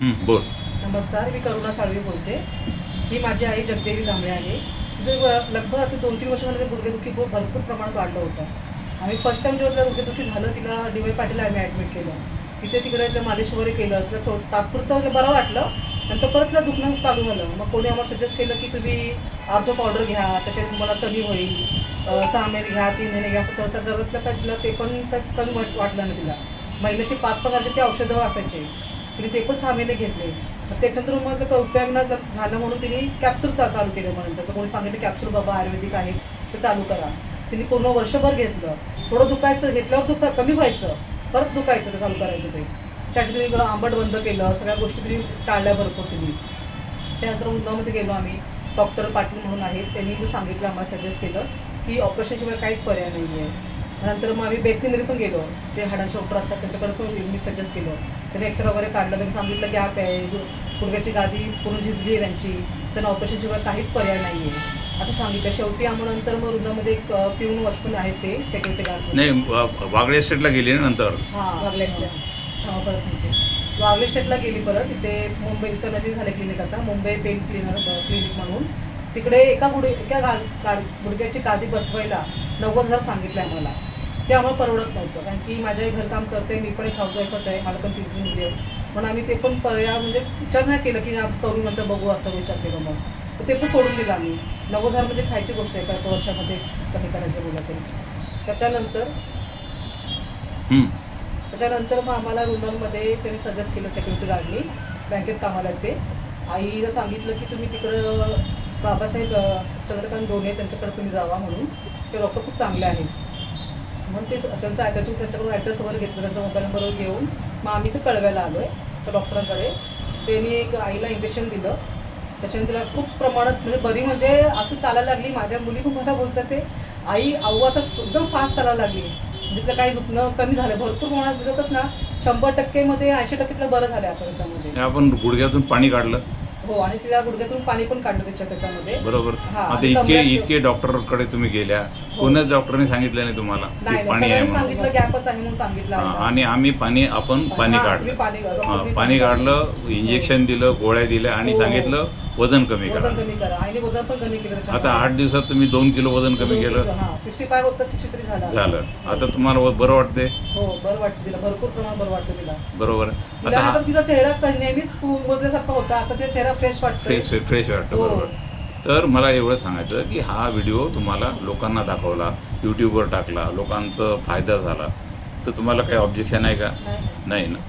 बोल. नमस्कार, मी करुणा साळवी बोलते. ही माझी आई जगदेवी कांबळे आहे. तिचं लगभग आता 2-3 वर्ष झाले गुडघेदुखी भरपूर प्रमाणात वाढलं होतं. आम्ही फर्स्ट टाइम जेव्हा तिला गुडघेदुखी झालं, तिला DY पाटीलला आम्ही ॲडमिट केलं. तिथे तिकडे मालिश वगैरे केलं, तिला तात्पुरतं बरं वाटलं. नंतर परत तिला दुखणं चालू झालं. मग कोणी आम्हाला सजेस्ट केलं की तुम्ही आर्थो पावडर घ्या, त्याच्याने तुम्हाला कमी होईल, 6 महिने घ्या, 3 महिने घ्या, असं करत काय तिला ते पण कमी वाटलं नाही. तिला महिन्याची 5,000 ते औषधं असायचे. तिने ते पण 6 महिने घेतले. त्याच्यानंतर मग उपयोग न झालं म्हणून तिने कॅप्सूल चालू केले. म्हणून तर कोणी सांगितलं कॅप्सूल बाबा आयुर्वेदिक आहे ते चालू करा. तिने पूर्ण वर्षभर घेतलं. थोडं दुखायचं, घेतल्यावर कमी व्हायचं, परत दुखायचं ते चालू करायचं. ते त्यासाठी तिने आंबट बंद केलं, सगळ्या गोष्टी तिने टाळल्या भरपूर तिने. त्यानंतर उन्हामध्ये गेलो आम्ही. डॉक्टर पाटील म्हणून आहेत, त्यांनी सांगितलं, आम्हाला सजेस्ट केलं की ऑपरेशनशिवाय काहीच पर्याय नाही आहे. नंतर मग आम्ही बेकरीमध्ये पण गेलो, जे हाडांचे डॉक्टर असतात त्यांच्याकडे पण मी सजेस्ट केलं. त्यांनी एक्सरे वगैरे काढलं, त्यांनी सांगितलं गॅप आहे, गुडघ्याची गादी पूर्ण झिजली आहे त्यांची, त्यांना ऑपरेशनशिवाय काहीच पर्याय नाही आहे असं सांगितलं. शेवटी आम्हाला नंतर मग वृंदामध्ये एक पिऊन वॉश पण आहेत, ते सेक्युरिटी गार्ड. नाही, वागळे स्टेटला गेली ना नंतर? हां, वागळे स्टेट. हां, परत सांगते, वागळे स्टेटला गेली परत. तिथे मुंबई इथं नवीन झाले क्लिनिक, आता मुंबई पेन क्लिनिक म्हणून. तिकडे एका गुडघ्याची गादी बसवायला 90,000 सांगितलं आम्हाला. ते आम्हाला परवडत नव्हतं, कारण की माझ्याही घरकाम करते, मी पण एक हाऊसवाईफच आहे, मला पण 3 मुली आहेत. म्हणून आम्ही ते पण पर्याय म्हणजे विचार नाही केलं की करू, नंतर बघू असं विचार केलं. मग तर ते पण सोडून दिलं आम्ही. 90,000 म्हणजे खायची गोष्ट आहे, एका वर्षामध्ये कमी करायचं बोला तरी. त्याच्यानंतर मग आम्हाला वृंदावनमध्ये त्यांनी सजेस्ट केलं सेक्युरिटी गार्डनी, बँकेत कामाला ते. आईला सांगितलं की तुम्ही तिकडं बाबासाहेब चंद्रकांत डोने त्यांच्याकडे तुम्ही जावा म्हणून, ते डॉक्टर खूप चांगले आहेत म्हणून. ते त्यांच्याकडून ॲड्रेस वगैरे घेतलं, त्यांचा मोबाईल नंबर घेऊन मग आम्ही ते कळवायला आलो आहे त्या डॉक्टरांकडे. त्यांनी एक आईला इंजेक्शन दिलं, त्याच्याने तिला खूप प्रमाणात म्हणजे बरी, म्हणजे असं चालायला लागली. माझ्या मुली पण मला बोलतात ते आई अहो आता एकदम फास्ट चालायला लागली, म्हणजे तिला काही दुखणं कमी झालं. भरपूर प्रमाणात बोलतात ना, 100% मध्ये 80% तिला बरं झालं आता त्याच्यामध्ये. आपण गुडघ्यातून पाणी काढलं. हो, आणि तिला गुडघ्यातून पाणी पण काढलं त्याच्यामध्ये. बरोबर. इतके डॉक्टरकडे तुम्ही गेल्या, कोणत्याच डॉक्टरने सांगितलं नाही तुम्हाला पाणी आहे, सांगितलं गॅपच आहे म्हणून सांगितलं. आणि आम्ही पाणी काढलं, पाणी काढलं, इंजेक्शन दिलं, गोळ्या दिल्या आणि सांगितलं वजन कमी करा. आणि वजन पण कमी केलं. आता 8 दिवसात तुम्ही 2 किलो वजन कमी केलं. 65 होतं, 63 झालं. आता तुम्हाला बरं वाटते? हो, बरं वाटतं तिला, भरपूर प्रमाणात बरं वाटतं तिला. बरोबर. आता तिचा चेहरा नेहमीच मोजल्यासारखा होता, आता तिचा चेहरा फ्रेश वाटतो. फ्रेश वाटतं. बरोबर. तर मला एवढं सांगायचं की हा व्हिडिओ तुम्हाला लोकांना दाखवला, यूट्यूबवर टाकला, लोकांचा फायदा झाला, तर तुम्हाला काही ऑब्जेक्शन आहे का? नाही ना.